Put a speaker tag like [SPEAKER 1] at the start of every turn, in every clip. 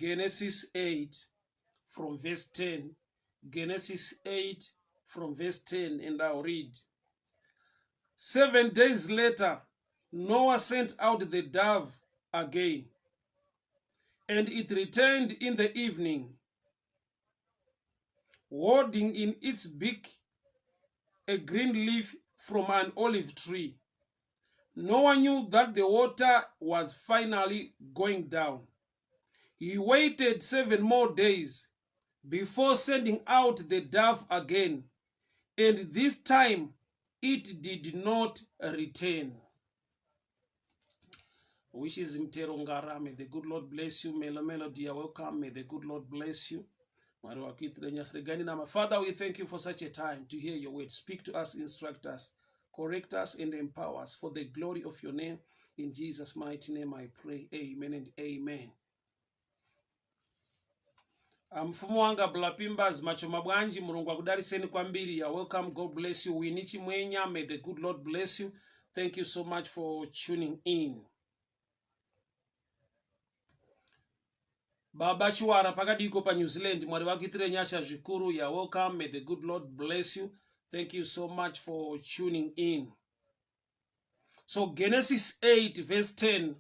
[SPEAKER 1] Genesis 8 from verse 10. Genesis 8 from verse 10, and I'll read. 7 days later, Noah sent out the dove again, and it returned in the evening, holding in its beak a green leaf from an olive tree. Noah knew that the water was finally going down. He waited 7 more days before sending out the dove again, and this time it did not return. Wishes Mtero Ngara, may the good Lord bless you. Melo dear, welcome. May the good Lord bless you. Father, we thank you for such a time to hear your word. Speak to us, instruct us, correct us, and empower us for the glory of your name. In Jesus' mighty name I pray. Amen and amen. Mfumu wanga Blapimbas macho mabwanji mulungu akudariseni kwambiri. Ya welcome. God bless you. Winichi mwenya. May the good Lord bless you. Thank you so much for tuning in. Baba Chuara pakadiko pa New Zealand mwari wakitire nyasha zvikuru. Ya welcome. May the good Lord bless you. Thank you so much for tuning in. So Genesis 8 verse 10.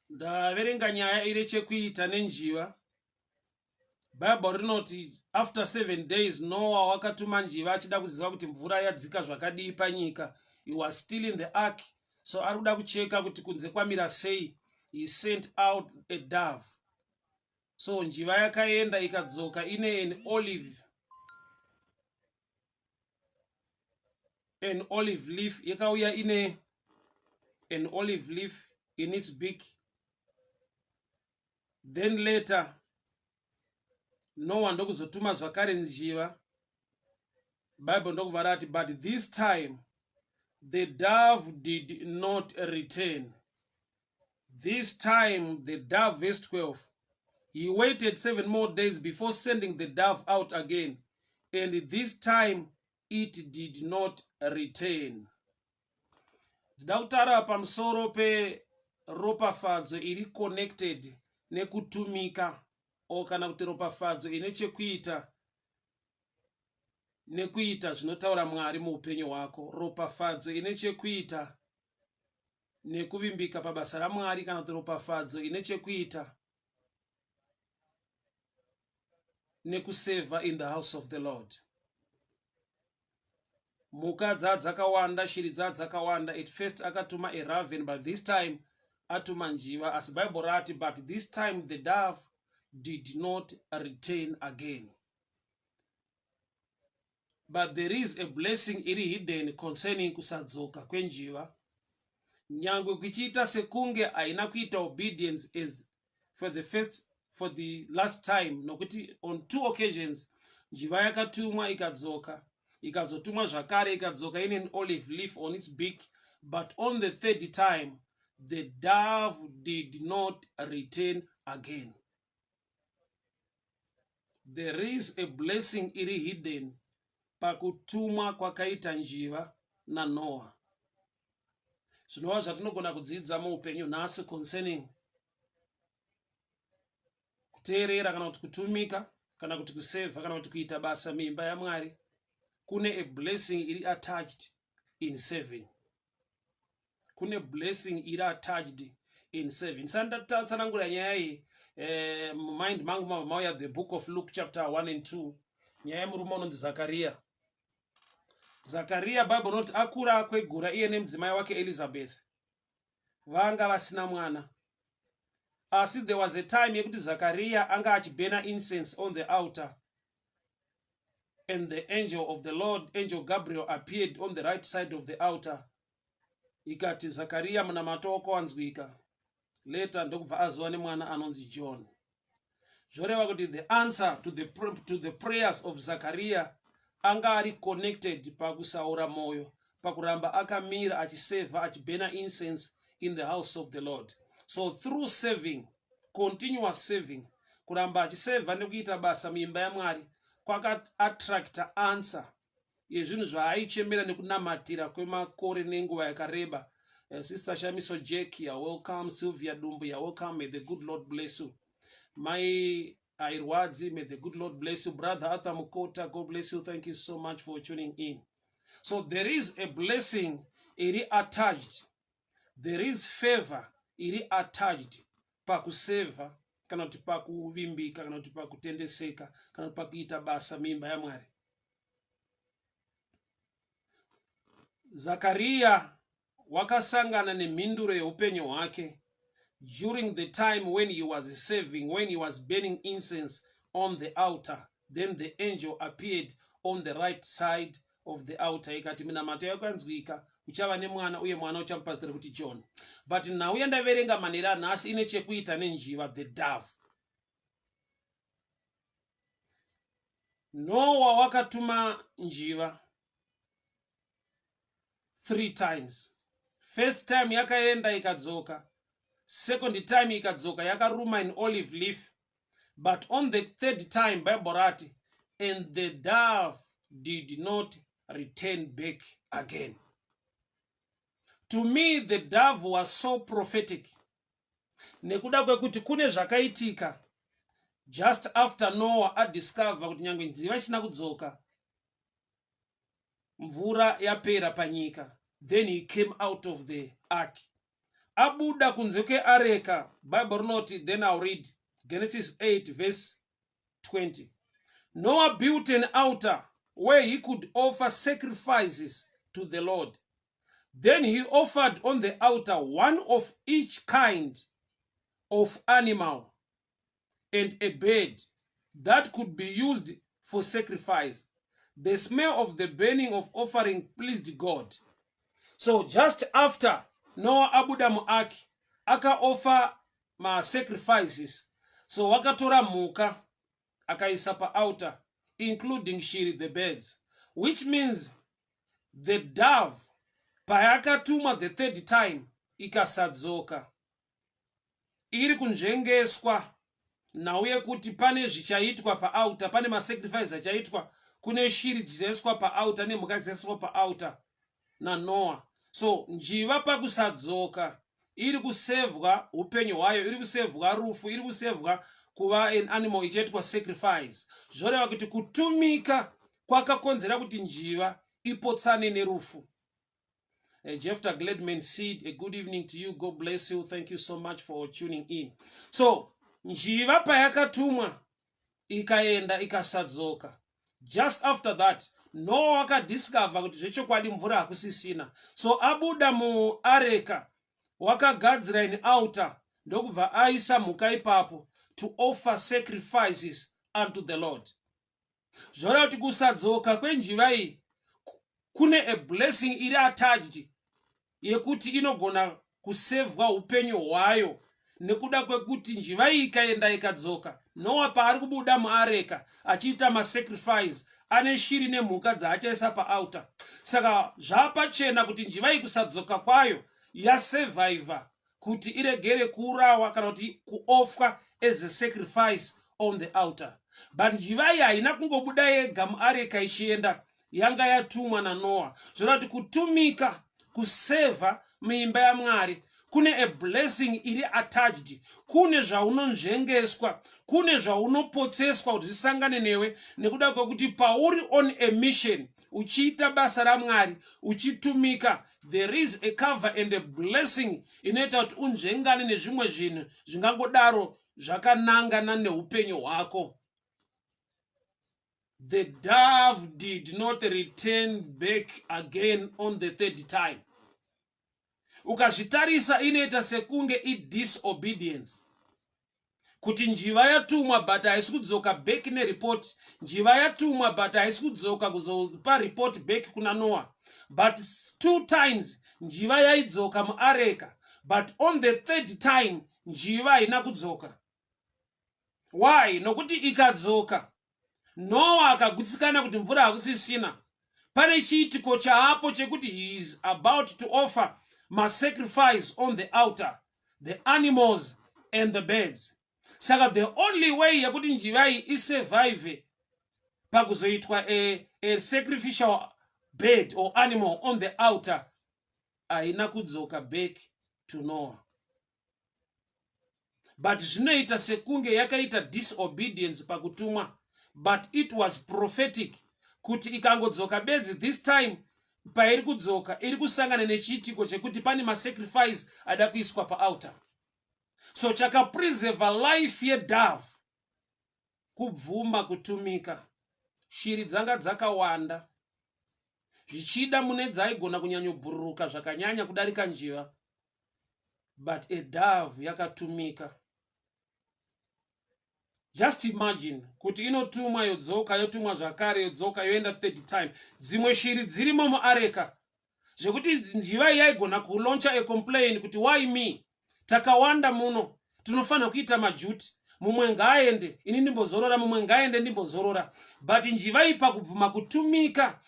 [SPEAKER 1] Da verenga nyaya ireche kuita nenjiva. Bible rinoti after 7 days Noah wakatuma njiva achida kuziva kuti mvura yadzika zvakadii panyika. He was still in the ark. So arikuda kucheka kuti kunze kwamira sei. He sent out a dove. So njiva yakaenda ikadzoka ine an olive leaf. Yakauya ine an olive leaf in its beak. Then later Noah ndokuzotuma zvakare njiva. Bible ndokuvarati, but this time the dove did not return. This time the dove, verse 12, he waited 7 more days before sending the dove out again, and this time it did not return. Dautara pamsoro pe ropafadzo iri connected nekutumika o kana kuti ropafadzo inechekuita nekuita zvinotaura Mwari muupenyu hwako. Ropafadzo inechekuita nekuvimbika pabasa raMwari kana kuti ropafadzo inechekuita nekuseva in the house of the Lord. Muka dzakawanda, shiri dzakawanda. At first akatuma a raven, but this time atuma njiva. As Bible rati, but this time the dove did not return again. But there is a blessing iri hidden concerning kusadzoka kwenjiva. Nyangwe kuchita sekunge aina kuita obedience is for the last time. Nokuti on 2 occasions njiva yakatumwa ikadzoka. Ikazotumwa zvakare ikadzoka in an olive leaf on its beak. But on the 3rd time the dove did not return again. There is a blessing iri hidden pakutumwa kwakaita njiva na Noah. Zvinova zvatinogona kudzidza muupenyu nhasi concerning kuteerera kana kuti kutumika kana kuti kuseva kana kuti kuita basa muimba yaMwari. Kune a blessing iri attached in serving. Kune blessing iri attached in serving. Sandatsanangura nyaya iyi mind mangu mauya the book of Luke chapter 1 and 2. Nyaya murume unonzi Zakaria. Zakaria Bible not akura kwegura iye nemudzimai wake Elizabeth. Vanga vasina mwana. Asi there was a time yekuti Zakaria anga achibhena incense on the altar. And the angel of the Lord, angel Gabriel, appeared on the right side of the altar. Ikati Zakaria munamato wako wanzwika. Later ndokubva azwane mwana anonzi John. Zvoreva kuti the answer to the prayers of Zakaria anga ari connected pakusaura moyo, pakuramba akamira achiseva achibhena incense in the house of the Lord. So through serving, continuous serving, kuramba achiseva nekuita basa muimba yaMwari kwaka attracta answer yezvinhu zvaaichemera nekunamatira kwemakore nenguva yakareba. Sister Shamiso Jack, you're welcome. Sylvia Dumbu, you're welcome. May the good Lord bless you. My Airwadzi, may the good Lord bless you. Brother Arthur Mukota, God bless you. Thank you so much for tuning in. So there is a blessing, iri attached. There is favor, iri attached. Pakuseva, kana kuti pakuvimbika, kana kuti pakutendeseka, kana kuti pakuita basa mimba ya Mwari. Zakaria wakasangana nemhinduro yeupenyu hwake during the time when he was serving, when he was burning incense on the altar. Then the angel appeared on the right side of the altar. Ikati minamato yakanzwika uchava nemwana uye mwana uchamupazira kuti John. But now yandaverenga manera nhasi ine chekuita nenjiva, the dove. Noah wakatuma njiva 3 times. First time yakaenda ikadzoka. Second time ikadzoka yakaruma in olive leaf. But on the third time, Bible rati, and the dove did not return back again. To me, the dove was so prophetic. Nekuda kwekuti kune zvakaitika just after Noah had discovered kuti nyangwe njiva isina kudzoka, mvura yapera panyika. Then he came out of the ark. Abuda kunze kweareka, Bible note, then I'll read Genesis 8 verse 20. Noah built an altar where he could offer sacrifices to the Lord. Then he offered on the altar one of each kind of animal and a bird that could be used for sacrifice. The smell of the burning of offering pleased God. So just after Noah abuda muaki aka offer ma sacrifices, so wakatora muka akaisa pa altar, including shiri, the birds, which means the dove payakatuma the third time ikasadzoka iri kunzvengeswa nauye kuti pane zvichaitwa pa altar, pane ma sacrifice achaitwa, kune shiri dzichaiswa pa altar nemhuka dzichaiswa pa altar na Noah. So njiva pakusadzoka iri kusevwa upenyu hwayo, iri kusevwa rufu, iri kusevwa kuva an animal ichaitwa sacrifice. Zvoreva kuti kutumika kwakakonzera kuti njiva ipotsane nerufu. Jefta Gladman said, a good evening to you. God bless you. Thank you so much for tuning in. So njiva payakatumwa ikaenda ikasadzoka. Just after that, Noah wakadiscover kuti zvechokwadi mvura hakusisina. So abuda muareka wakagadzira an altar ndokubva aisa mhuka ipapo to offer sacrifices unto the Lord. Zvoreva kuti kusadzoka kwenjiva iyi kune a blessing iri attached yekuti inogona kusevwa upenyu hwayo nekuda kwekuti njiva iyi ikaenda ikadzoka, Noah paari kubuda muareka achiita masacrifice ane shiri nemhuka dzaachaisa paaltar. Saka zvapachena kuti njiva iyi kusadzoka kwayo yasurvivor kuti iregere kuurawa kana kuti kuofwa as a sacrifice on the altar. But njiva iyi haina kungobuda yega muareka ichienda, yanga yatumwa naNoah. Zvoreva kuti kutumika kuseva muimba yaMwari kune a blessing iri attached, kune zvaunonzvengeswa, kune zvaunopotseswa kuti zvisangane newe, nekuda kwekuti pauri on a mission uchiita basa raMwari uchitumika, there is a cover and a blessing inoita kuti unzvengane nezvimwe zvinhu zvingangodaro zvakanangana neupenyu hwako. The dove did not return back again on the third time. Ukazvitarisa inoita sekunge disobedience. Kuti njiva yatumwa but haisi kudzoka back nereport. Njiva yatumwa but haisi kudzoka kuzopa report back kuna Noah. But 2 times njiva yaidzoka muareka. But on the third time njiva haina kudzoka. Why? Nokuti ikadzoka Noah akagutsikana kuti mvura hakusisina. Pane chiitiko chaapo chekuti he is about to offer my sacrifice on the altar, the animals and the birds. Saka the only way yakuti njiva iyi isurvive pakuzoitwa a sacrificial bird or animal on the altar, haina kudzoka back to Noah. but zvinoita sekunge yakaita disobedience pakutumwa, but it was prophetic kuti ikangodzoka bedzi this time pairi kudzoka iri kusangana nechiitiko chekuti pane masacrifice ada kuiswa paaltar. So chakapreserve life yedove kubvuma kutumika. Shiri dzanga dzakawanda, zvichida mune dzaigona kunyanyobhururuka zvakanyanya kudarika njiva, but a dove yakatumika. Just imagine kuti inotumwa yodzoka, yotumwa zvakare yodzoka, yoenda third time. Dzimwe shiri dzirimo muareka zvekuti njiva yaigona kulauncha a complain kuti why me, takawanda muno, tunofana kuita majuti, mumwe ngaende ini ndimbozorora, mumwe ngaende ndimbozorora. But njiva ipa kubvuma kutumika.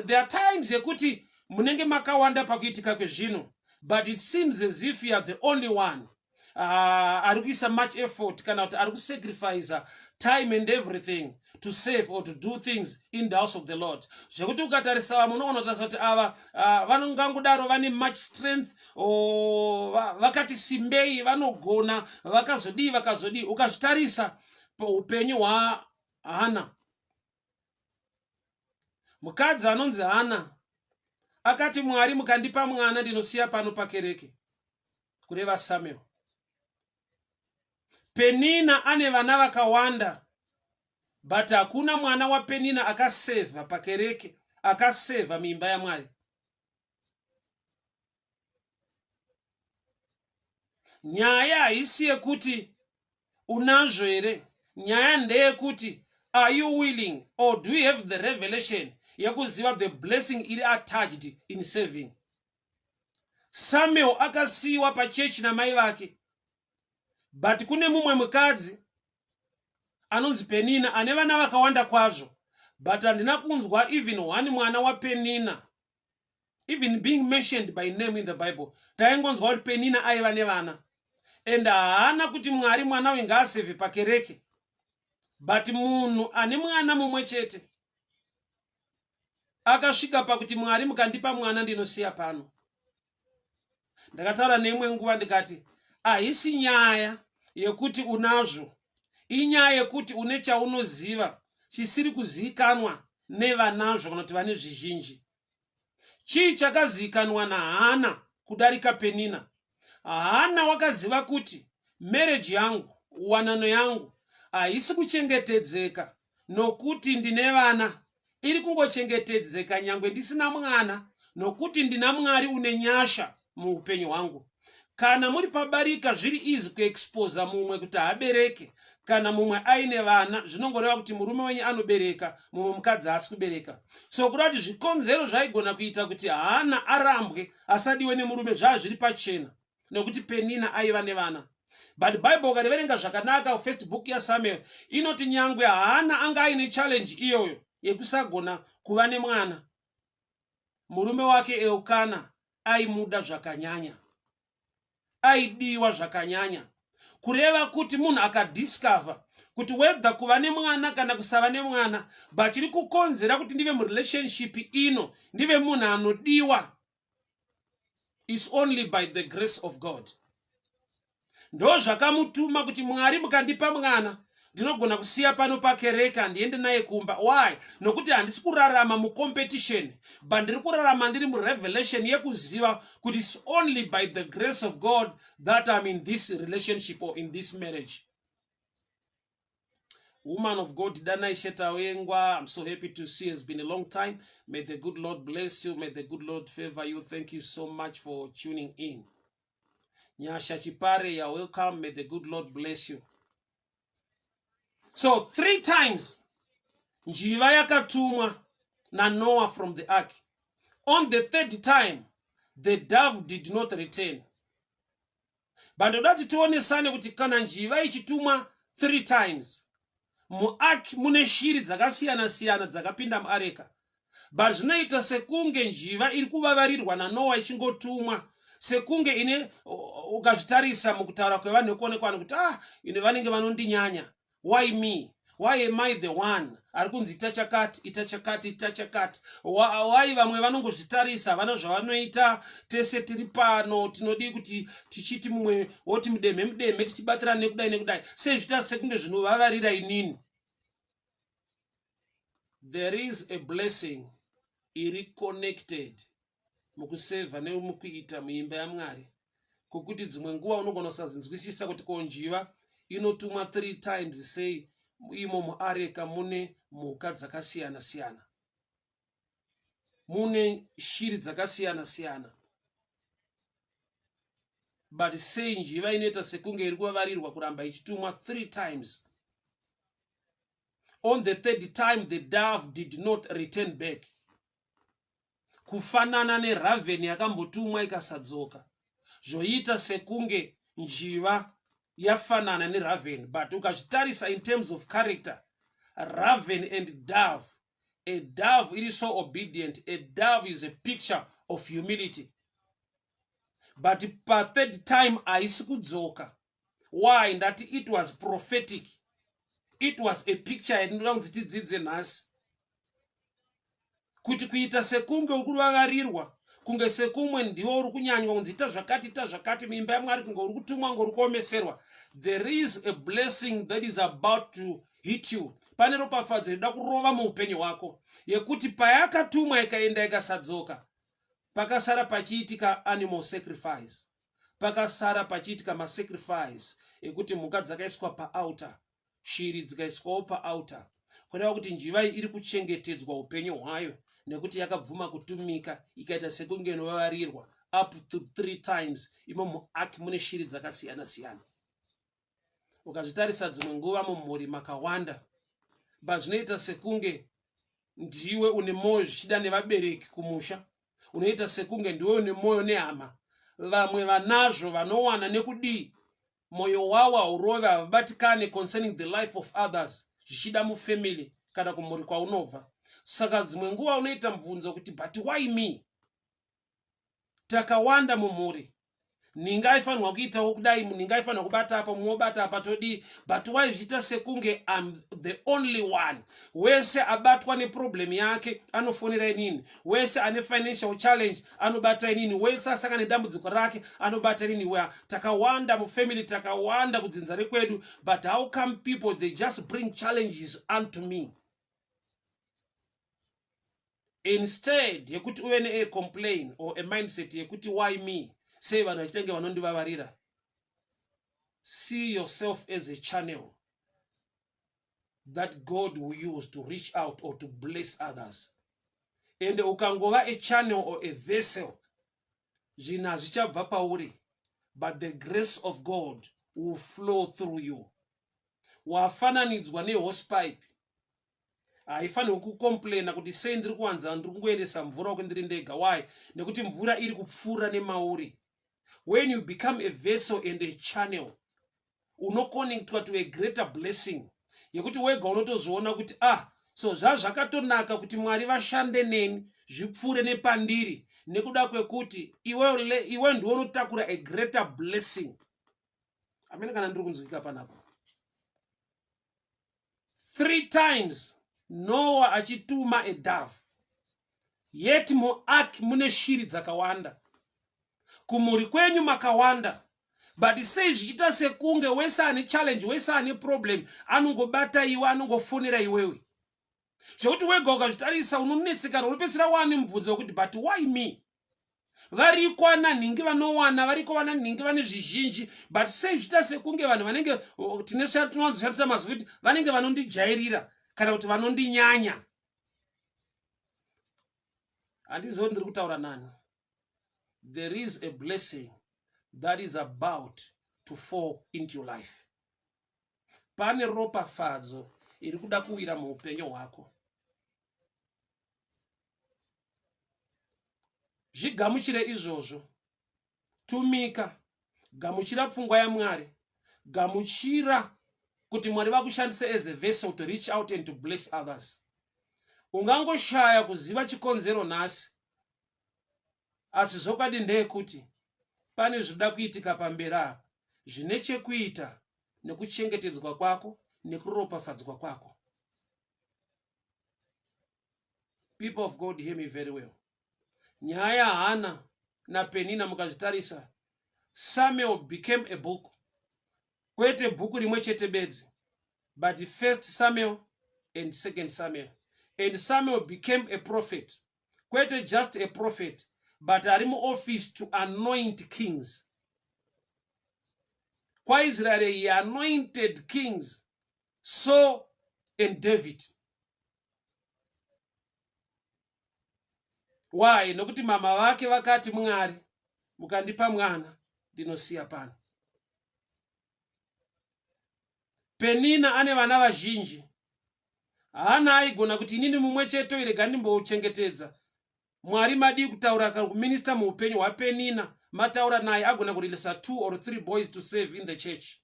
[SPEAKER 1] There are times yekuti munenge makawanda pakuitika kwezvinhu, but it seems as if you are the only one ari kuisa much effort kana kuti ari kusacrifice time and everything to save or to do things in the house of the Lord. Zvekuti ukatarisa munoona kuti ava vanongangodaro vane much strength, vakati simbei, vanogona, vakazodii. Ukazvitarisa paupenyu hwaHana, mukadzi anonzi Hana akati Mwari mukandipa mwana ndinosiya pano pakereke, kureva Samuel. Penina ane vana vakawanda, but hakuna mwana wa Penina akaseva pakereke, akaseva mimba ya Mwari. Nyaya haisi yekuti unazvo here, nyaya ndeyekuti are you willing or do you have the revelation yekuziva the blessing iri attached in saving. Samuel akasiwa pa church na mai vake, but kune mumwe mukadzi anonzi Penina ane vana vakawanda kwazvo, but handina kunzwa even one mwana wa Penina even being mentioned by name in the Bible. Taingonzwa kuti Penina aiva nevana, and haana kuti Mwari mwana uyu ngaasevhe pakereke, but munhu ane mwana mumwe chete akasvika pakuti Mwari mukandipa mwana ndinosiya pano. Ndakataura neimwe nguva ndikati haisi nyaya yekuti unazvo, inyaya yekuti une chaunoziva chisiri kuzivikanwa nevanazvo kana kuti vane zvizhinji. Chii chakazivikanwa naHana kudarika Penina? Hana wakaziva kuti marriage yangu, uwanano yangu haisi kuchengetedzeka nokuti ndine vana, iri kungochengetedzeka nyangwe ndisina mwana nokuti ndina Mwari une nyasha muupenyu hwangu. Kana muri pabarika zviri easy kuexposa mumwe kuti abereke, kana mumwe aine vana zvinongoreva kuti murume wenyu anobereka, mumwe mukadzi haasi kubereka. So kuda kuti zvikonzero zvaigona kuita kuti Hana arambwe asadiwe nemurume zviri pachena nekuti Penina aiva nevana. But Bible ukariverenga zvakanaka first book yaSamuel inoti nyangwe Hana anga aine challenge iyoyo yekusagona kuva nemwana, murume wake Eukana aimuda zvakanyanya, aidiwa zvakanyanya, kureva kuti munhu akadiscover kuti whether kuva nemwana kana kusava nemwana, but chiri kukonzera kuti ndive murelationship ino, ndive munhu anodiwa, is only by the grace of God. Ndo zvakamutuma kuti Mwari mukandipa mwana ndinogona kusiya pano pakereka ndiende naye kumba. Why? Nokuti handisi kurarama mucompetition, but ndiri kurarama ndiri murevelation yekuziva kuti it's only by the grace of God that I'm in this relationship or in this marriage. Woman of God, Dana Isheta Wengwa, I'm so happy to see you. It's been a long time. May the good Lord bless you. May the good Lord favor you. Thank you so much for tuning in. Nyasha Chipare, you're welcome. May the good Lord bless you. So 3 times njiva yakatumwa na Noah from the ark. On the 3rd time the dove did not return. But ndodati tionesane kuti kana njiva ichitumwa 3 times muark mune shiri dzakasiyana siyana dzakapinda muareka, but zvinoita sekunge njiva iri kuvavarirwa naNoah ichingotumwa, sekunge ine ukazvitarisa mukutaura kwevanhu kuonekwa kuti ine vanenge vanondinyanya. Why me? Why am I the one? Arikunzi itachakati. Why vamwe vanongozvitarisa vana zvavanoita tese tiri pano tinodi kuti tichiti mumwe woti mudemhe tichibatirana nekudai sezvita sekunge zvinovavarira inini. There is a blessing iri connected mukuseva nemukuita muimba yaMwari, kukuti dzimwe nguva unogona kusazinzwisisa kuti konjiva inotumwa 3 times sei imo muareka mune mhuka dzakasiyana, mune shiri dzakasiyana, but sei njiva inoita sekunge iri kuvavarirwa kuramba ichitumwa 3 times. On the 3rd time the dove did not return back, kufanana neraven yakambotumwa ikasadzoka, zvoita sekunge njiva yafanana neraven. But ukazvitarisa in terms of character, raven and dove, a dove it is so obedient. A dove is a picture of humility. But pa 3rd time haisi kudzoka. Why? That it was prophetic. It was a picture yatinoda kuti tidzidze nhasi, kuti kuita sekunge uri kuvavarirwa, kunge sekumwe ndiwo uri kunyanywa kunzi ita zvakati muimba yaMwari, kunge uri kutumwa ngori kuomeserwa. There is a blessing that is about to hit you. Pane ropafadzo rida kurova muupenyu hwako, yekuti payakatumwa ikaenda ikasadzoka, pakasara pachiitika animal sacrifice, pakasara pachiitika masacrifice ekuti mhuka dzakaiswa paaltar, shiri dzikaiswawo paaltar, kureva kuti njiva iyi iri kuchengetedzwa upenyu hwayo nekuti yakabvuma kutumika ikaita sekunge inovavarirwa up to 3 times imo muaki mune shiri dzakasiyana. Ukazvitarisa dzimwe nguva mumhuri makawanda, but zvinoita sekunge ndiwe une mwoyo zvichida nevabereki kumusha, unoita sekunge ndiwe une mwoyo nehama. Vamwe vanazvo vanowana nekudii, mwoyo wavo haurove, havabatikane concerning the life of others, zvichida mufamily kana kumhuri kwaunobva. Saka dzimwe nguva unoita mubvunzo kuti but why me? Takawanda mumhuri, ninga aifanirwa kuitawo kudai, ninga aifanirwa kubata apa, mumwe obata apa todii, but why zvichita sekunge I'm the only one? Wese abatwa neproblem yake anofonera inini, wese ane financial challenge anobata inini, wese asangana nedambudziko rake anobata inini. Where takawanda mufamily, takawanda kudzinza rekwedu, but how come people they just bring challenges unto me? Instead yekuti uve ne complain or a mindset yekuti why me, sei vanhu vachitenge vanondivavarira, see yourself as a channel that God will use to reach out or to bless others. And ukangova a channel or a vessel, zvinhu hazvichabva pauri, but the grace of God will flow through you. Wafananidzwa nehosepipe, haifanirwi kukomplaina kuti sei ndiri kuwanza ndiri kungoendesa mvura uko ndiri ndega. Why? Nekuti mvura iri kupfuura nemauri. When you become a vessel and a channel, unoconnectwa to a greater blessing, yekuti wega unotozviona kuti so zvazvakatonaka kuti Mwari vashande neni zvipfuure nepandiri, nekuda kwekuti iwe ndiwe unotakura a greater blessing. Amene kana ndiri kunzwika panapa. 3 times Noah achituma a dove, yet muaki mune shiri dzakawanda, kumhuri kwenyu makawanda, but sei zvichita sekunge wese ane challenge, wese ane problem anongobata iwe, anongofonera iwewe, zvokuti wega ukazvitarisa unonetsekana, unopedzisira wani mubvunzo wekuti but why me? Variko vana nhingi vanowana, variko vana nhingi vane zvizhinji, but sei zvichita sekunge vanhu vanenge tinowanzoshandisa mazwi kuti vanenge vanondijairira kana kuti vanondinyanya. Handizvo ndiri kutaura nani. There is a blessing that is about to fall into your life. Pane ropafadzo iri kuda kuwira muupenyu hwako. Zvigamuchire izvozvo. Tumika, gamuchira pfungwa yaMwari, gamuchira kuti Mwari vakushandise as a vessel to reach out and to bless others. Ungangoshaya kuziva chikonzero nhasi, asi zvokwadi ndeyekuti pane zvinoda kuitika pamberi apa zvine chekuita nekuchengetedzwa kwako, nekuropafadzwa kwako. People of God, hear me very well. Nyaya Hana na Penina mukazvitarisa, Samuel became a book. Kwete bhuku rimwe chete bedzi, but 1st Samuel and 2nd Samuel. And Samuel became a prophet. Kwete just a prophet, but ari muoffice to anoint kings. Kwa Israel he anointed kings, Saul and David. Why? Nokuti mama wake vakati Mwari, mukandipa mwana ndinosiya pano. Penina ane vana vazhinji. Hana aigona kuti inini mumwe chete irega ndimbouchengetedza. Mwari madi kutaura kuminista muupenyu hwaPenina, mataura naye agona kurilisa 2 or 3 boys to save in the church.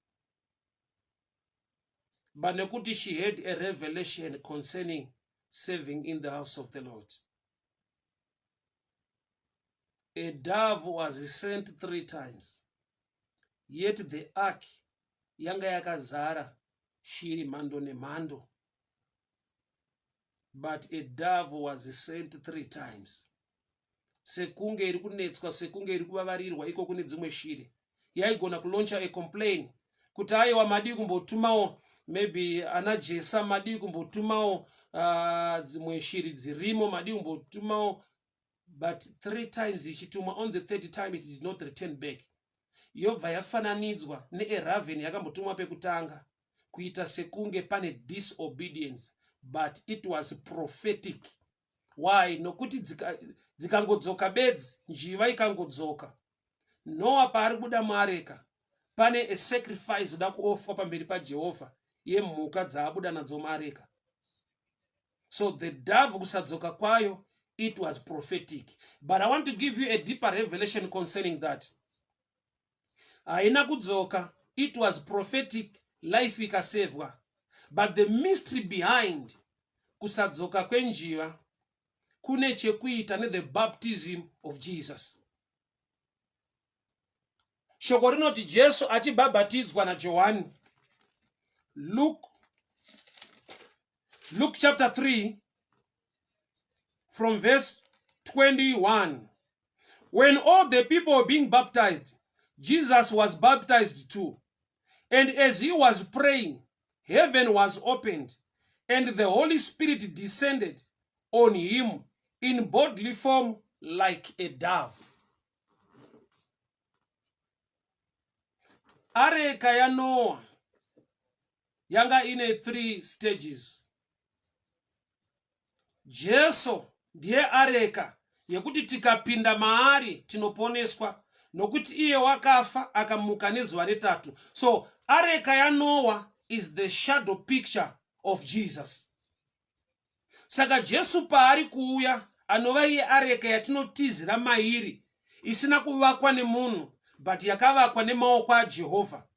[SPEAKER 1] But nekuti she had a revelation concerning saving in the house of the Lord. A dove was sent 3 times, yet the ark yanga yakazara shiri mhando nemhando. But a dove was sent 3 times. Sekunge iri kunetswa, sekunge iri kuvavarirwa iko kune dzimwe shiri, yaigona kuloncha a complain kuti aiwa madi kumbotumawo maybe ana Jesa, madi kumbotumawo dzimwe shiri dzirimo, madi kumbotumawo. But 3 times ichitumwa, on the 3rd time it did not return back. Yobva yafananidzwa neeraven yakambotumwa pekutanga kuita sekunge pane disobedience, but it was prophetic. Why? Nokuti dzikangodzoka bedzi, njiva ikangodzoka, Noah paari kubuda muareka pane a sacrifice da kuofwa pamberi paJehovha yemhuka dzaabuda nadzo muareka. So the dove kusadzoka kwayo, it was prophetic. But I want to give you a deeper revelation concerning that. Haina kudzoka, it was prophetic, life ikasevwa. But the mystery behind kusadzoka kwenjiva kune chekuita ne the baptism of Jesus. Shoko rinoti Jesu achibhabhatidzwa naJohani. Luke chapter 3 from verse 21. When all the people were being baptized, Jesus was baptized too. And as he was praying, heaven was opened, and the Holy Spirit descended on him in bodily form like a dove. Areka ya Noah yanga ine 3 stages. Jesu ndiye areka yekuti tikapinda maari tinoponeswa, nokuti iye wakafa akamuka nezuva retatu. So areka ya Noah is the shadow picture of Jesus. Saka Jesu paari kuuya anova iye areka yatinotizira mairi, isina kuvakwa nemunhu but yakavakwa nemaoko aJehovha.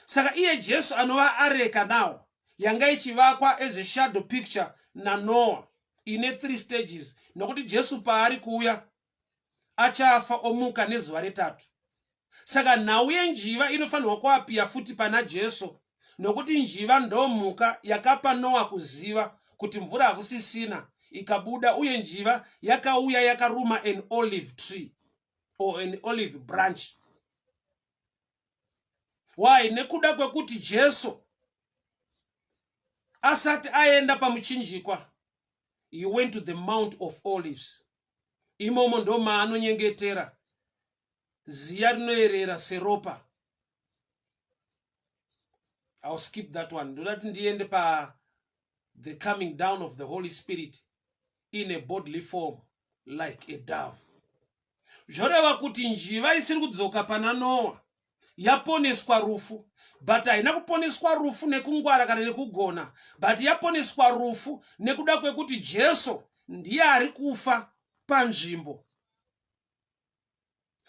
[SPEAKER 1] Saka iye Jesu anova areka now yanga ichivakwa as a shadow picture na Noah ine 3 stages, nokuti Jesu paari kuuya achafa omuka nezuva retatu. Saka nhau yenjiva inofanirwa kuapia futi pana Jesu, nokuti njiva ndomuka yakapa Noah kuziva kuti mvura hakusisina, ikabuda uye njiva yakauya yakaruma an olive tree or an olive branch. Why? Nekuda kwekuti Jesu asati aenda pamuchinjikwa, he went to the Mount of Olives. Imomo ndo maanonyengetera ziya rinoerera seropa. I'll skip that one. Ndodati ndiende pa the coming down of the Holy Spirit in a bodily form like a dove. Zvoreva kuti njiva isiri kudzoka pana Noah yaponeswa rufu, but haina kuponeswa rufu nekungwara kana nekugona, but yaponeswa rufu nekuda kwekuti Jesu ndiye ari kufa panzvimbo.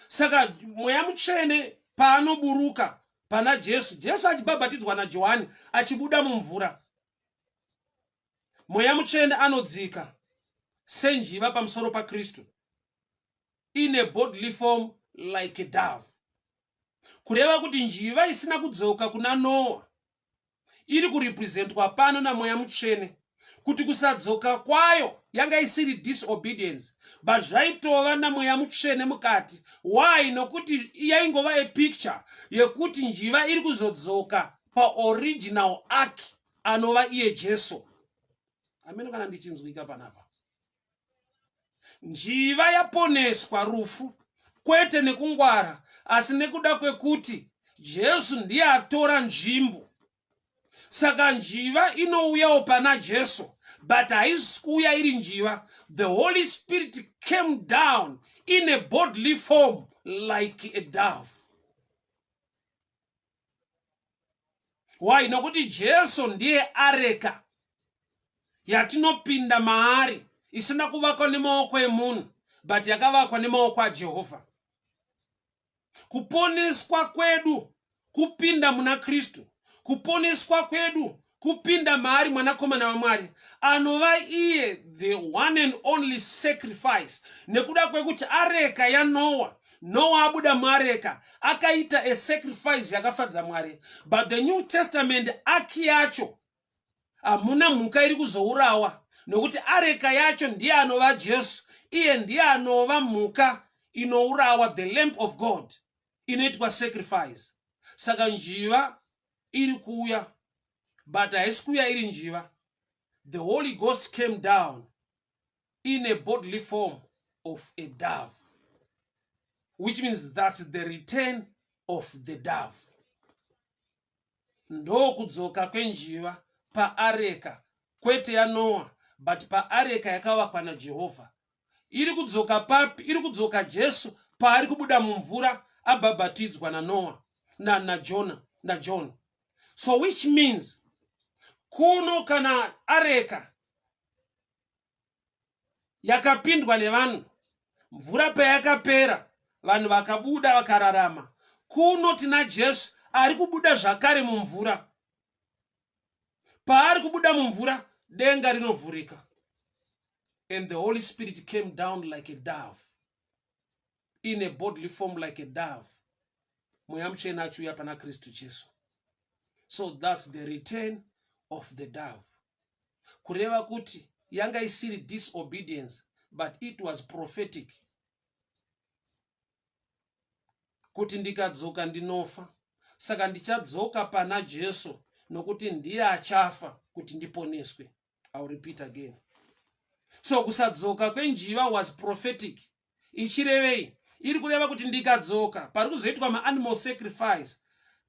[SPEAKER 1] Saka mweya mutsvene paanoburuka pana Jesu achibhabhatidzwa naJohani achibuda mumvura, mweya mutsvene anodzika senjiva pamusoro paKristu in a bodily form like a dove. Kureva kuti njiva isina kudzoka kuna Noah iri kurepresentwa pano namweya mutsvene, kuti kusadzoka kwayo yanga isiri disobedience but zvaitova namweya mutsvene mukati. Why? Nokuti yaingova a picture yekuti njiva iri kuzodzoka paoriginal ark anova iye Jesu. Ameno kana ndichinzwika panapa. Njiva yaponeswa rufu, kwete nekungwara, asi nekuda kwekuti Jesu ndiye atora nzvimbo. Saka njiva inouyawo pana Jesu, but haisi kuuya iri njiva. The Holy Spirit came down in a bodily form like a dove. Why? Nokuti Jesu ndiye areka yatinopinda maari, isina kuvakwa nemaoko emunhu but yakavakwa nemaoko aJehovha. Kuponeswa kwedu kupinda muna Kristu, kuponeswa kwedu kupinda maari mwanakomana waMwari, anova iye the one and only sacrifice. Nekuda kwekuti areka yaNoa, Noa abuda muareka akaita a sacrifice yakafadza Mwari. But the New Testament aki yacho hamuna mhuka iri kuzourawa, nokuti areka yacho ndiye anova Jesu, iye ndiye anova mhuka inourawa, the lamb of God, inoitwa sacrifice. Saka njiva iri kuuya, but haisi kuuya iri njiva. The Holy Ghost came down in a bodily form of a dove, which means that's the return of the dove. Ndo kudzoka kwenjiva paareka, kwete yaNoa but paareka yakavakwa naJehovha. Iri kudzoka papi? Iri kudzoka Jesu paari kubuda mumvura abhabhatidzwa naNoa na John. So which means kuno kana areka yakapindwa nevanhu, mvura payakapera vanhu vakabuda vakararama, kuno tina Jesu ari kubuda zvakare mumvura. Paari kubuda mumvura denga rinovhurika, and the Holy Spirit came down like a dove, in a bodily form like a dove. Mweya mutsvene achiuya pana Kristu Jesu. So that's the return of the dove. Kureva kuti yanga isiri disobedience but it was prophetic. Kuti ndikadzoka ndinofa, saka ndichadzoka pana Jesu nokuti ndiye achafa kuti ndiponeswe. I'll repeat again. So kusadzoka kwenjiva was prophetic. Ichirevei? Iri kureva kuti ndikadzoka pari kuzoitwa ma-animal sacrifice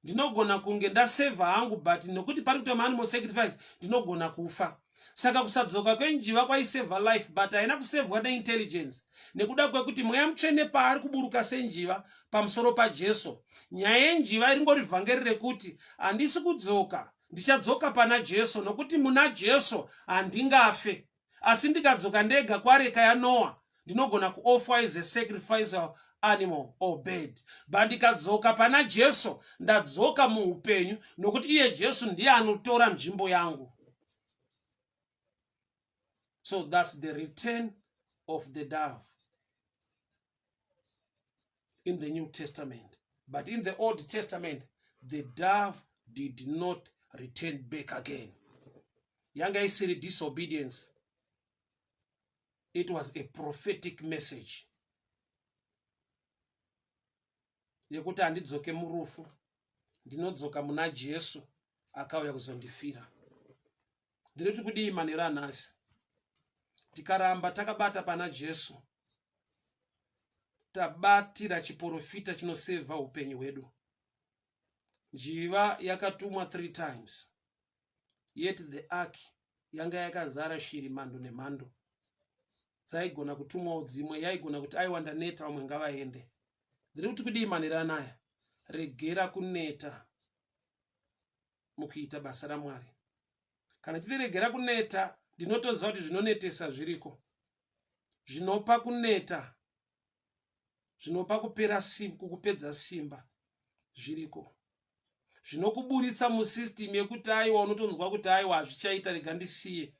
[SPEAKER 1] ndinogona kunge ndaseva hangu, but nokuti pari kuitwa ma-animal sacrifice ndinogona kufa. Saka kusadzoka kwenjiva kwaiseva life, but haina kusevwa neintelligence. Nekuda kwekuti mweya mutsvene paari kuburuka senjiva pamusoro paJesu, nyaya yenjiva iringori vhangeri rekuti handisi kudzoka, ndichadzoka pana Jesu, nokuti muna Jesu handingafe. Asi ndikadzoka ndega kwareka yaNoa, ndinogona kuoffer as a sacrifice of animal or bird. But ndikadzoka pana Jesu, ndadzoka muupenyu, nokuti iye Jesu ndiye anotora nzvimbo yangu. So that's the return of the dove in the New Testament. But in the Old Testament, the dove did not return back again. Yanga isiri disobedience. It was a prophetic message. Yekuti handidzoke murufu, ndinodzoka muna Jesu akauya kuzondifira. Ndiri kudii manera nhasi? Tikaramba takabata pana Jesu, tabatira chiprofita chinoseva upenyu hwedu. Njiva yakatumwa 3 times, yet the ark yanga yakazara shiri mhando nemhando. Dzaigona kutumwawo dzimwe, yaigona kuti aiwa ndaneta vamwe ngavaende. Ndiri kuti kudii manera anaya? Regera kuneta mukuita basa raMwari. Kana tiregera kuneta, ndinotoziva kuti zvinonetesa zviriko. Zvinopa kuneta, zvinopa kupera simba, kukupedza simba zviriko. Zvinokuburitsa musystem yekuti aiwa unotonzwa kuti aiwa hazvichaita rega ndisiye.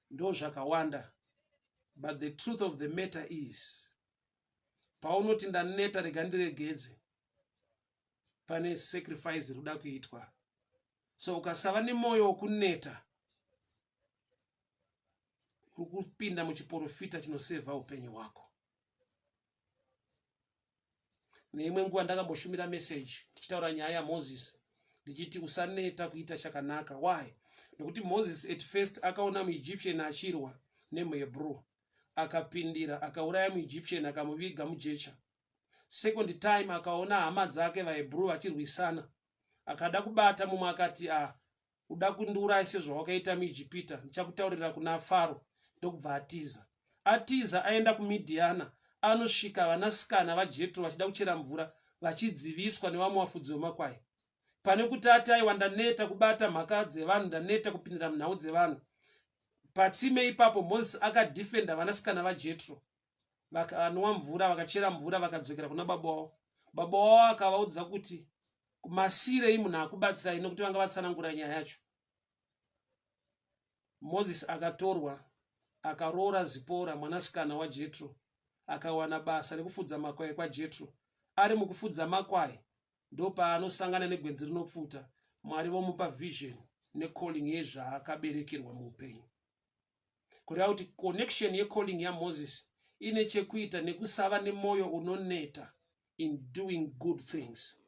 [SPEAKER 1] Ndo zvakawanda. But the truth of the matter is, paunoti ndaneta rega ndiregedze, pane sacrifice ruda kuitwa. So ukasava nemoyo wokuneta kupinda muchiprofita chinosevha upenyu hwako. Neimwe nguva ndakamboshumira message tichitaura nyaya yaMoses ndichiti usaneta kuita chakanaka. Why? Nekuti Moses at first akaona muEgyptian achirwa nemuHebrew, akapindira akauraya muEgyptian akamuviga mujecha. Second time akaona hama dzake vaHebrew vachirwisana, akada kubata mumwe akati uda kundiuraya sezvo wakaita muIjipita, ndichakutaurira kuna Faro. Ndokubva atiza aenda kuMidhiana, anosvika vanasikana vaJetro vachida kuchera mvura vachidziviswa nevamwe vafudzi vemakwai. Pane kuti ati aiwa ndaneta kubata mhaka dzevanhu, ndaneta kupindira munhau dzevanhu. Patsime ipapo Moses akadhifenda vanasikana vaJetro, vakanwa mvura, vakachera mvura, vakadzokera kuna baba wavo. Baba wavo akavaudza kuti masirei munhu akubatsirai nokuti vanga vatsanangura nyaya yacho. Moses akatorwa akaroora Zipora mwanasikana waJetro, akawana basa rekufudza makwai kwaJetro. Ari mukufudza makwai ndopaanosangana negwenzi rinopfuta. Mwari vomupa vision necalling yezvaakaberekerwa muupenyu. Kureva kuti connection yecalling yaMoses ine chekuita nekusava nemoyo unoneta in doing good things.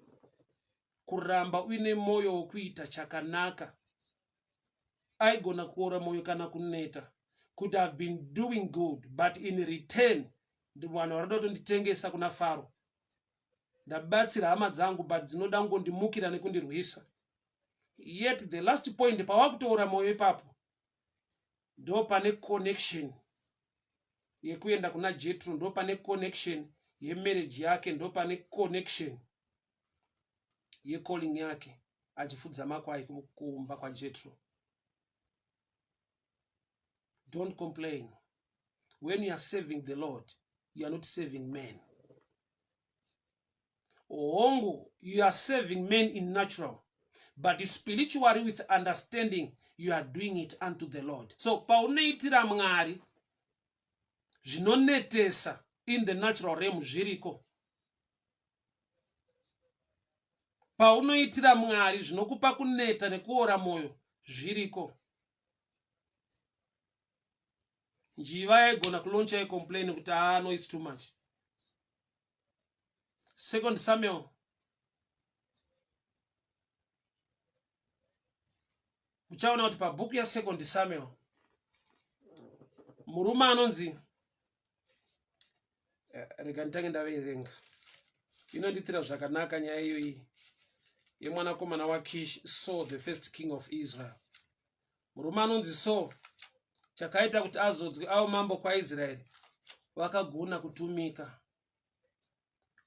[SPEAKER 1] Kuramba uine moyo wokuita chakanaka. Aigona kuora moyo kana kuneta. Could have been doing good, but in return vanhu varada kutonditengesa kuna Faro. Ndabatsira hama dzangu but dzinoda kungondimukira nekundirwisa. Yet the last point pawakutoora moyo ipapo ndo pane connection yekuenda kuna Jetro, ndo pane connection yemarriage yake, ndo pane connection yecalling yake achifudza makwai kuumba kwa Jetro. Don't complain. When you are serving the Lord, you are not serving men. Ongo, you are serving men in natural, but spiritually with understanding, you are doing it unto the Lord. So, paunoitira Mwari zvinonetesa in the natural realm zviriko. Paunoitira Mwari zvinokupa kuneta nekuora moyo zviriko. Njiva yaigona kuloncha complain kuti no, it's too much. 2 Samuel uchaona kuti pabhuku ya 2 Samuel murume anonzi rega nditange ndaverenga inonditira zvakanaka nyaya iyoyi yemwanakomana waKish, Saul the first king of Israel. Murume anonzi Saul chakaita kuti azodzwe avo mambo kwaIsraeri vakagona kutumika.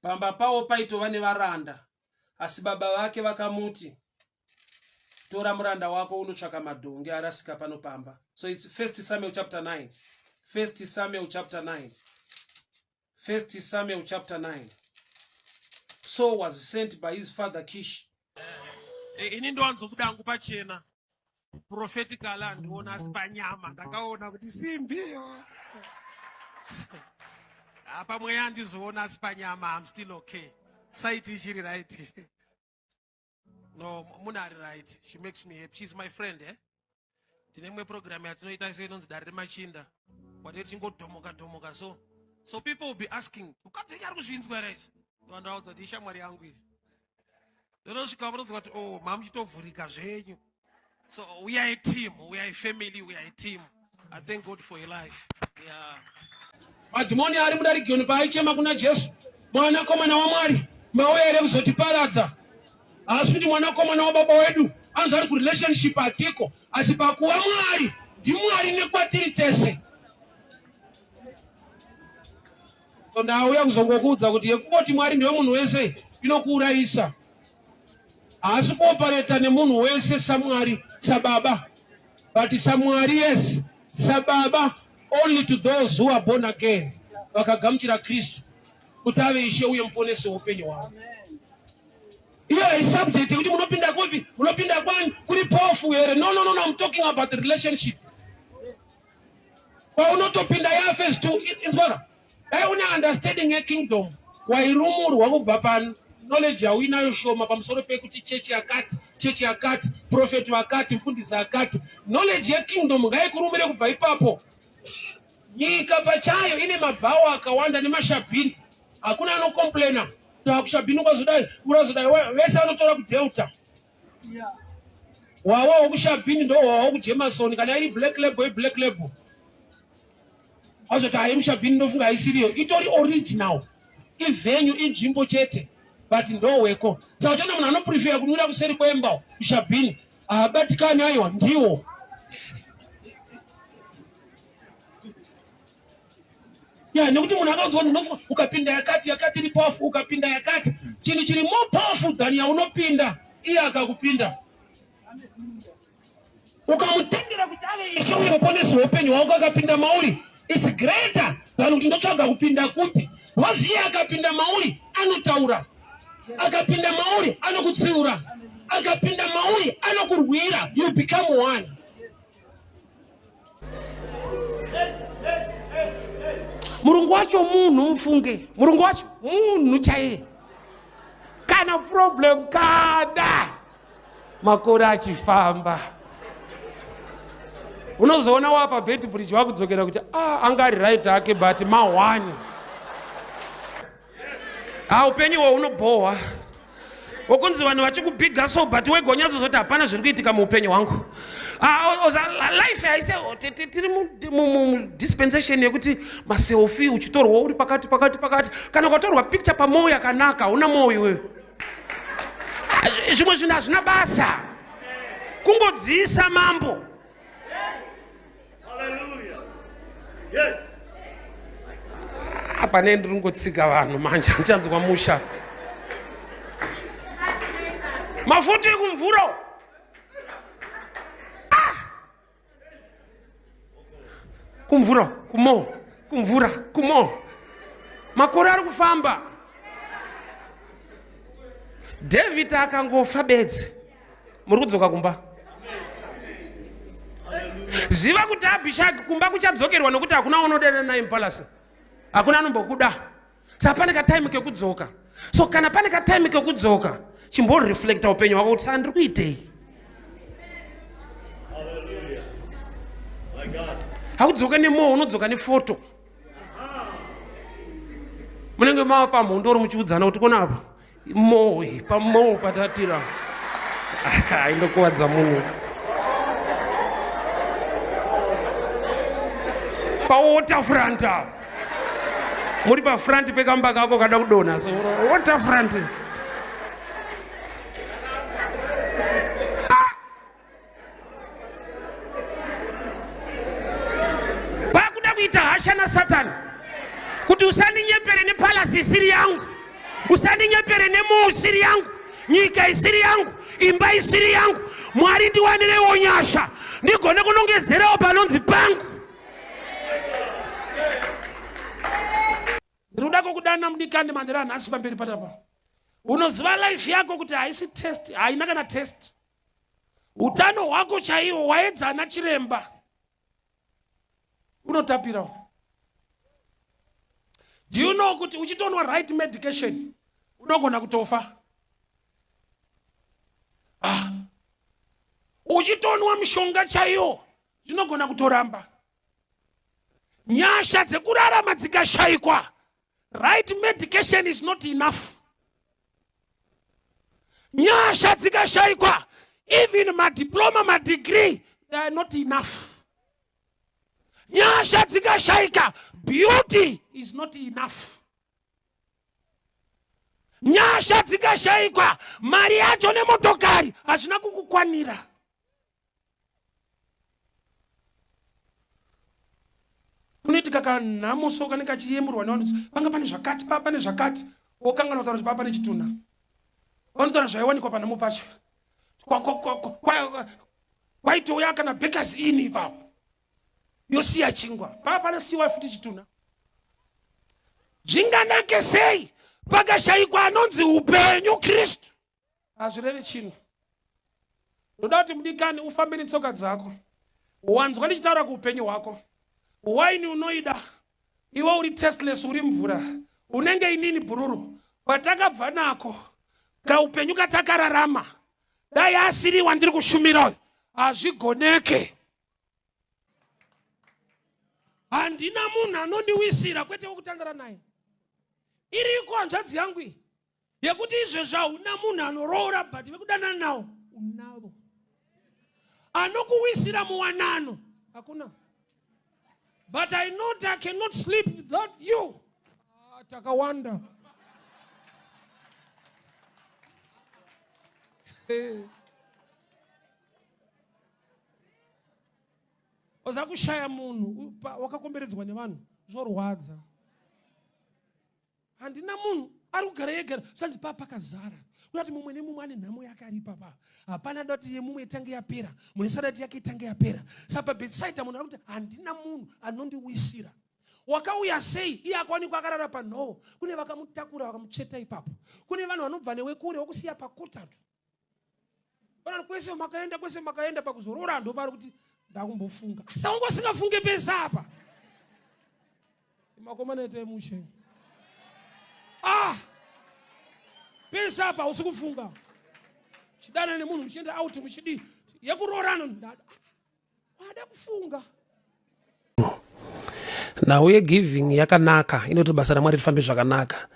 [SPEAKER 1] Pamba pavo paitova nevaranda, asi baba vake vakamuti tora muranda wako unotsvaka madhongi arasika pano pamba. So it's 1 Samuel chapter 9. 1 Samuel chapter 9. 1 Samuel chapter 9. Saul was sent by his father Kish.
[SPEAKER 2] Ini ndo anzo kudangu pachena. Prophetically andiona spanyama ndakaona kuti simbiyo. Apa mweya ndizoona spanyama, I'm still okay. Site ichiri right. No, Munari right. She makes me happy. She's my friend, eh? Tinemwe program yatinoita senonzi Dari Machinda. Wateti ngodomoka so people will be asking, ukati nyari kuzvinzwa right? Ndoandaudza kuti ishamwari yangu iyi. Ndonosvika vanonzi kuti mamuchitovhurika zvenyu. So we are a team, we are a family, we are a team. I thank God for your life. Yeah.
[SPEAKER 3] Madhimoni ari mudarigoni paaichema kuna Jesu, mwanakomana waMwari, mauya here kuzotiparadza. Asi kuti mwanakomana wababa wedu anzi ari kurelationship atiko, asi pakuva Mwari ndiMwari nekwatiri tese. So ndauya kuzongokuudza kuti yekungoti Mwari ndiwe munhu wese inokuurayisa. Asi kuopareta nemunhu wese saMwari sababa. But saMwari yes, sababa only to those who are born again. Vakagamuchira Kristu kuti ave Ishe uye muponesi weupenyu hwavo. Iyo is subject kuti munopinda kupi, munopinda kwani, kuri pofu here. No, I'm talking about the relationship. Kwa unotopinda ya phase 2 inzwana. Una understanding a kingdom. Wairumuru wakubva pano. knowledge hauinayo shoma pamusoro pekuti chechi yakati, prophet wakati, mfundisi akati. Knowledge yekingdom ngaikurumire kubva ipapo. Nyika pachayo ine mabhawa akawanda nemashabhini. Hakuna anocomplaina. Takushabhini ukazodai, vese vanotora kudelta. Wawa wokushabhini ndo wawa wokuJemasoni, kana iri black label. Azoti mushabhini ndofunga haisiriyo. Itori original. Ivenyu inzvimbo chete. But ndoweko. Saka chona munhu anoprefer kunwira kuseri kwemba mushabhini. Abatikani aiwa ndiwo. Nekuti munhu akaudzwa kuti ukapinda yakati iri powerful, ukapinda yakati chinhu chiri more powerful than yaunopinda iye akakupinda. Ukamutendera kuti ave ishe uyoponesi upenyu hwako akapinda mauri, it's greater than kuti ndotsvaga kupinda kupi. Wazi iye akapinda mauri anotaura, akapinda mauri anokutsiura, akapinda mauri anokurwira. You become one.
[SPEAKER 4] Murungu wacho munhu mufunge. Murungu wacho munhu chaiye. Kana problem kada makore achifamba, unozoona wapa bed bridge wakudzokera kuti angari right ake but mawani. Upenyu unobohwa. Wokunzi vanhu vachikubhiga so but wegonyazo zoti hapana zviri kuitika muupenyu hwangu. Life haise tiri dispensation yekuti maselfie uchitorwa uri pakati. Kana ukatorwa picture pamoyo yakanaka una moyo wewe. Zvimwe zvinhu hazvina basa. Kungodziisa mambo.
[SPEAKER 5] Hallelujah. Yes.
[SPEAKER 4] Apa ndiri ngotsika vanhu manje ndichanzwa musha. Mafuta ekumvuro. Kumvura, kumo. Makore ari kufamba. David akangofa bedzi. Muri kudzoka kumba. Ziva kuti Abishagi kumba kuchadzokerwa nokuti hakuna unodana naye mpalasi. Hakuna anombokuda. Saka pane katime kekudzoka. So kana pane katime kekudzoka, chimbori reflecta upenyu hwako kuti sandiri kuitei.
[SPEAKER 5] Hallelujah. My God.
[SPEAKER 4] Hakudzoka nemoho, unodzoka nefoto. Munenge mava pamhondo uri muchiudzana kuti kona apa moho pamoho patatira. Indokuwadza munhu. Waterfront. Muri pa front pekamba kako kada kudona. So waterfront. Pakuda kuita hasha na Satani. Kuti usandinyepere nepalace isiri yangu. Usandinyepere nemoyo isiri yangu. Nyika isiri yangu. Imba isiri yangu. Mwari ndiwanirewo nyasha. Ndigone kunongedzerawo panonzi pangu. Ndoda kukudana mudikani mandira nhasi pamberi patapa. Unoziva life yako kuti haisi test, haina kana test. Utano hwako chaiwo waedzana chiremba. Unotapira. Do you know kuti uchitonwa right medication unogona kutofa? Uchitonwa mishonga chaiwo zvinogona kutoramba. Nyasha dzekurarama dzikashaikwa. Right medication is not enough. Nyasha dzikashaikwa. Even my diploma, my degree, they are not enough. Nyasha dzikashaika. Beauty is not enough. Nyasha dzikashaikwa. Mari yacho nemotokari hazvina kukukwanira. Unoitika kanhamuso kanenge kachiyemurwa nevanhu panga pane zvakati pane zvakati wokangana kutaura kuti pane chituna. Vanotaura zvaiwanikwa panhamo pacho. Kwaitouya kana bakers inn ipapo yosiya chingwa pane siwa futi chituna. Zvinganake sei pakashayikwa anonzi upenyu Kristu? Hazvirevi chinhu. Ndoda kuti mudikani ufambe netsoka dzako. Wanzwa ndichitaura kuupenyu hwako. Wine unoida, iwe uri tasteless, uri mvura. Unenge inini bururu. Patakabva nako, kaupenyu katakararama dai asiri wandiri kushumira azvigoneke. Handina munhu anondiwisira kwete wokutandara naye. Iriko hanzvadzi yangu yekuti izvezvo hauna munhu anoroora but vekudanana nawo unavo. Anokuwisira muwanano hakuna. But I know I cannot sleep without you. Takawanda. Oza kushaya munhu wakakomberedzwa nevanhu zvorwadza. Handina munhu ari kugara yegara sanzi pakazara. Kuti mumwe nemumwe ane nhamo yake ari papa. Hapana doti yemumwe itange yapera, mune sadati yake itange yapera. Sapa bedside munhu akuti handina munhu anondiwisira. Wakauya sei iye akawanikwa akarara panhoo. Kune vakamutakura vakamucheta ipapo. Kune vanhu vanobva newekure wokusiya pakotatu. Vanhu kwese makaenda pakuzorora ndo pari kuti ndakumbofunga. Saungosingafunge pesa apa. Makomana etemushe. Pesa apa usikufunga. Chidana nemunhu muchienda out muchidi yekurorano wada kufunga.
[SPEAKER 1] Now we giving yakanaka inoti basa raMwari rifambe zvakanaka,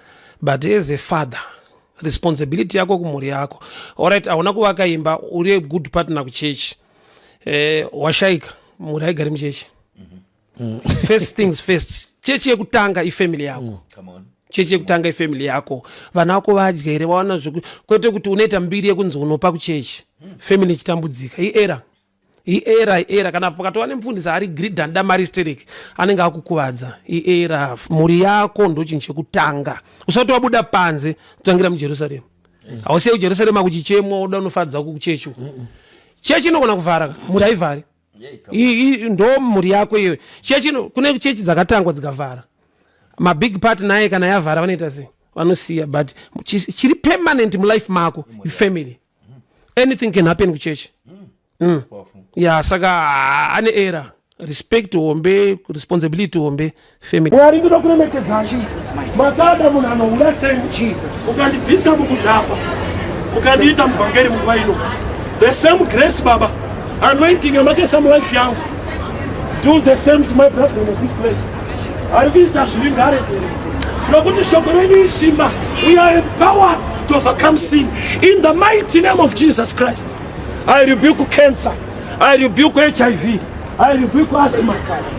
[SPEAKER 1] but as a father responsibility yako kumhuri yako. Alright, hauna kuvaka imba, uri a good partner kuchechi, washaika mhuri haigari muchechi. First things first, chechi yekutanga ifamily yako.
[SPEAKER 5] Come on.
[SPEAKER 1] Chechi yekutanga ifamily yako. Vana vako vadyere vaona kwete kuti unoita mbiri yekunzi unopa kuchechi. Family ichitambudzika. Iera kana pakatova nemufundisi ari greed and damaristerik anenge akukuvadza. Iera mhuri yako ndo chinhu chekutanga. Usati wabuda panze kutangira muJerusarema. Hausiye kuJerusarema kuchichemwa uda unofadza kuchechi. Chechi inogona kuvhara, mhuri haivhari. Ndo mhuri yako iwe. Chechi kune chechi dzakatangwa dzikavhara. Big part naye kana yavhara vanoita sei? Vanosiya, but chiri permanent mulife mako ifamily. Anything can happen kuchechi. Yeah, saka ane era respect ombe, responsibility ombe family.
[SPEAKER 3] Mwari ndoda kuremekedza makada munhu anourasei ukandibvisa mukudhakwa ukandiita muvhangeri munguva ino. The same grace baba anointing yamakesa mulife yangu, do the same to my brother in this place. Ari kuita zviri ndarendere nokuti shoko renyu isimba. We are empowered to overcome sin in the mighty name of Jesus Christ. I rebuke cancer, I rebuke HIV, I rebuke asthma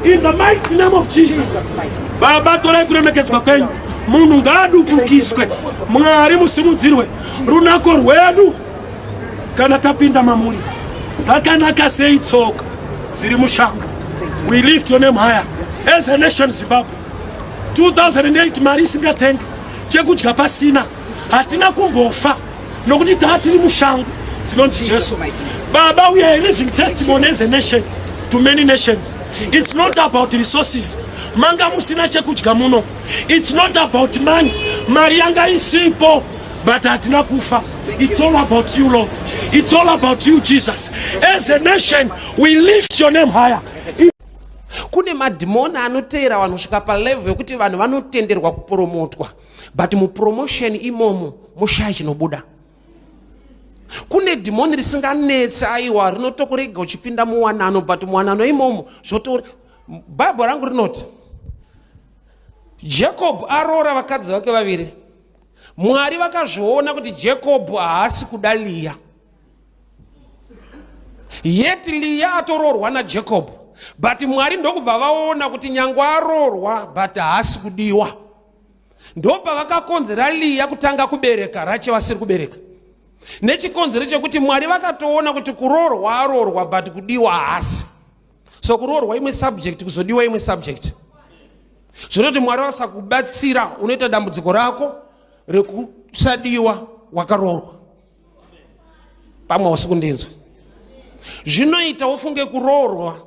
[SPEAKER 3] in the mighty name of Jesus. Baba torai kuremekedzwa kwenyu, munhu ngaadubukiswe, Mwari musimudzirwe, runako rwedu kana tapinda mamuri dzakanaka sei tsoka dziri mushango. We lift your name higher as a nation. Zimbabwe 2008 mari isingatenga chekudya pasina, hatina kumbofa nokuti tatiri mushango dzinonzi Jesu. Baba, we are a living testimony as a nation to many nations. It's not about resources. Manga musina chekudya muno. It's not about money. Mari yanga isipo, but hatina kufa. It's all about you, Lord. It's all about you, Jesus. As a nation, we lift your name higher.
[SPEAKER 4] Kune madhimoni anoteera vanhu kusvika palevel yokuti vanhu vanotenderwa kupromotwa, but mupromotion imomo mushaya chinobuda. Kune dhimoni risinganetsa aiwa rinotokurega uchipinda muwanano, but muwanano imomo zvotori. Bhaibheri rangu rinoti Jacob aroora vakadzi vake vaviri. Mwari vakazviona kuti Jacob haasi kuda Leah, yet Leah atoroorwa naJacob. But Mwari ndokubva vaona kuti nyangwe aroorwa but haasi kudiwa. Ndopa vakakonzera Leah kutanga kubereka Rachel asiri kubereka. Nechikonzero chekuti Mwari vakatoona kuti kuroorwa aroorwa but kudiwa haasi. So kuroorwa imwe subject, kuzodiwa imwe subject. Zvinoti Mwari vasakubatsira unoita dambudziko rako rekusadiwa wakaroorwa. Pamwe usikundinzwa. Zvinoita ufunge kuroorwa,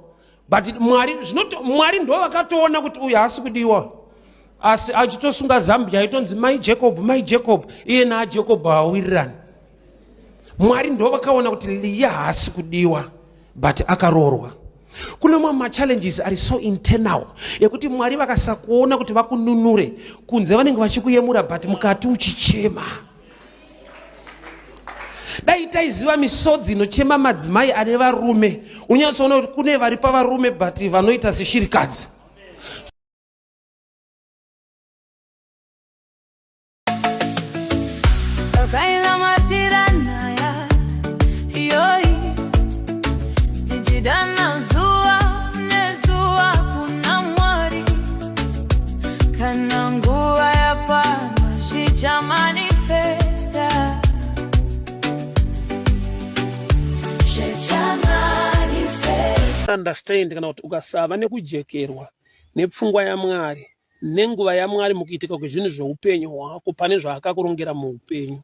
[SPEAKER 4] but Mwari ndo vakatoona kuti uyu haasi kudiwa. Asi achitosunga Zambia aitonzi my Jacob, iye naJacob hawirirani. Mwari ndo vakaona kuti Leah haasi kudiwa but akaroorwa. Kune mamwe challenges are so internal yekuti Mwari vakasakuona kuti vakununure kunze vanenge vachikuyemura but mukati uchichema. dai taiziva misodzi inochema madzimai ane varume, unyatsoona kuti kune vari pavarume but vanoita seshirikadzi.
[SPEAKER 1] Understand kana kuti ukasava nekujekerwa nepfungwa yaMwari nenguva yaMwari mukuitika kwezvinhu zveupenyu hwako pane zvaakakurongera muupenyu,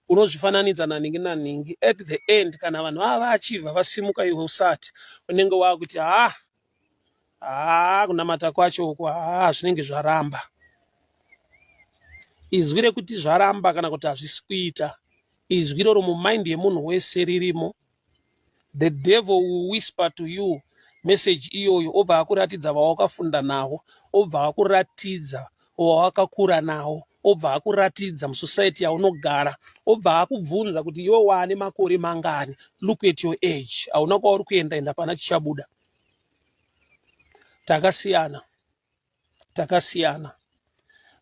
[SPEAKER 1] unozvifananidza naningi naningi. At the end kana vanhu ava vachibva vasimuka iwe usati, unenge wakuti kunamata kwacho uku zvinenge zvaramba. Izwi rekuti zvaramba kana kuti hazvisi kuita, izwi roro mumaindi yemunhu wese ririmo. The devil will whisper to you message iyoyo, obva akuratidza vawakafunda nawo, obva akuratidza wawakakura nawo, obva akuratidza musociety yaunogara, obva akubvunza kuti iwe wane makore mangani, look at your age, hauna kwauri kuenda pana chichabuda. Takasiyana.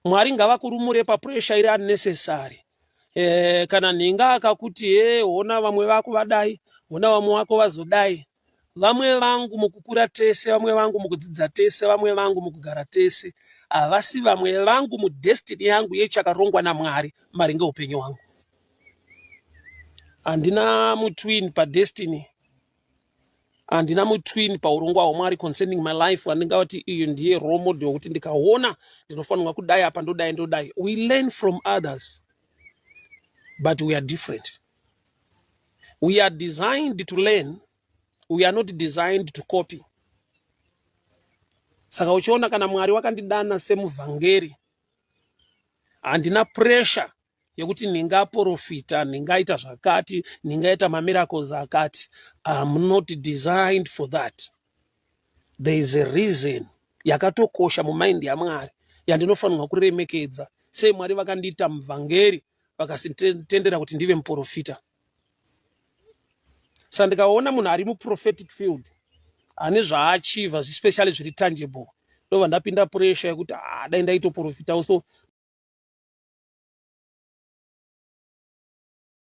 [SPEAKER 1] Mwari ngavakurumure papressure iri unnecessary. Kana ninga akakuti ona vamwe vako vadai, ona vamwe vako vazodai, vamwe vangu mukukura tese, vamwe vangu mukudzidza tese, vamwe vangu mukugara tese, havasi vamwe vangu mudestiny yangu yechakarongwa naMwari maringe upenyu wangu. Handina mutwin padestiny, handina mutwin paurongwa hwaMwari concerning my life wandingati iyo ndiye role model wekuti ndikaona ndinofanirwa kudai apa ndodai. We learn from others, but we are different. We are designed to learn, we are not designed to copy. Saka uchiona kana Mwari wakandidana semuvhangeri, handina pressure yekuti ningaprofita, ningaita zvakati, ningaita mamiracles akati. I'm not designed for that. There is a reason yakatokosha mumaindi yaMwari yandinofanirwa kuremekedza. Sei Mwari vakandiita muvhangeri vakasitendera kuti ndive muprofita. Saka ndikaona munhu ari muprophetic field ane zvaachiva, especially zviri tangible, ndobva ndapinda pressure yekuti dai ndaitoprofita, so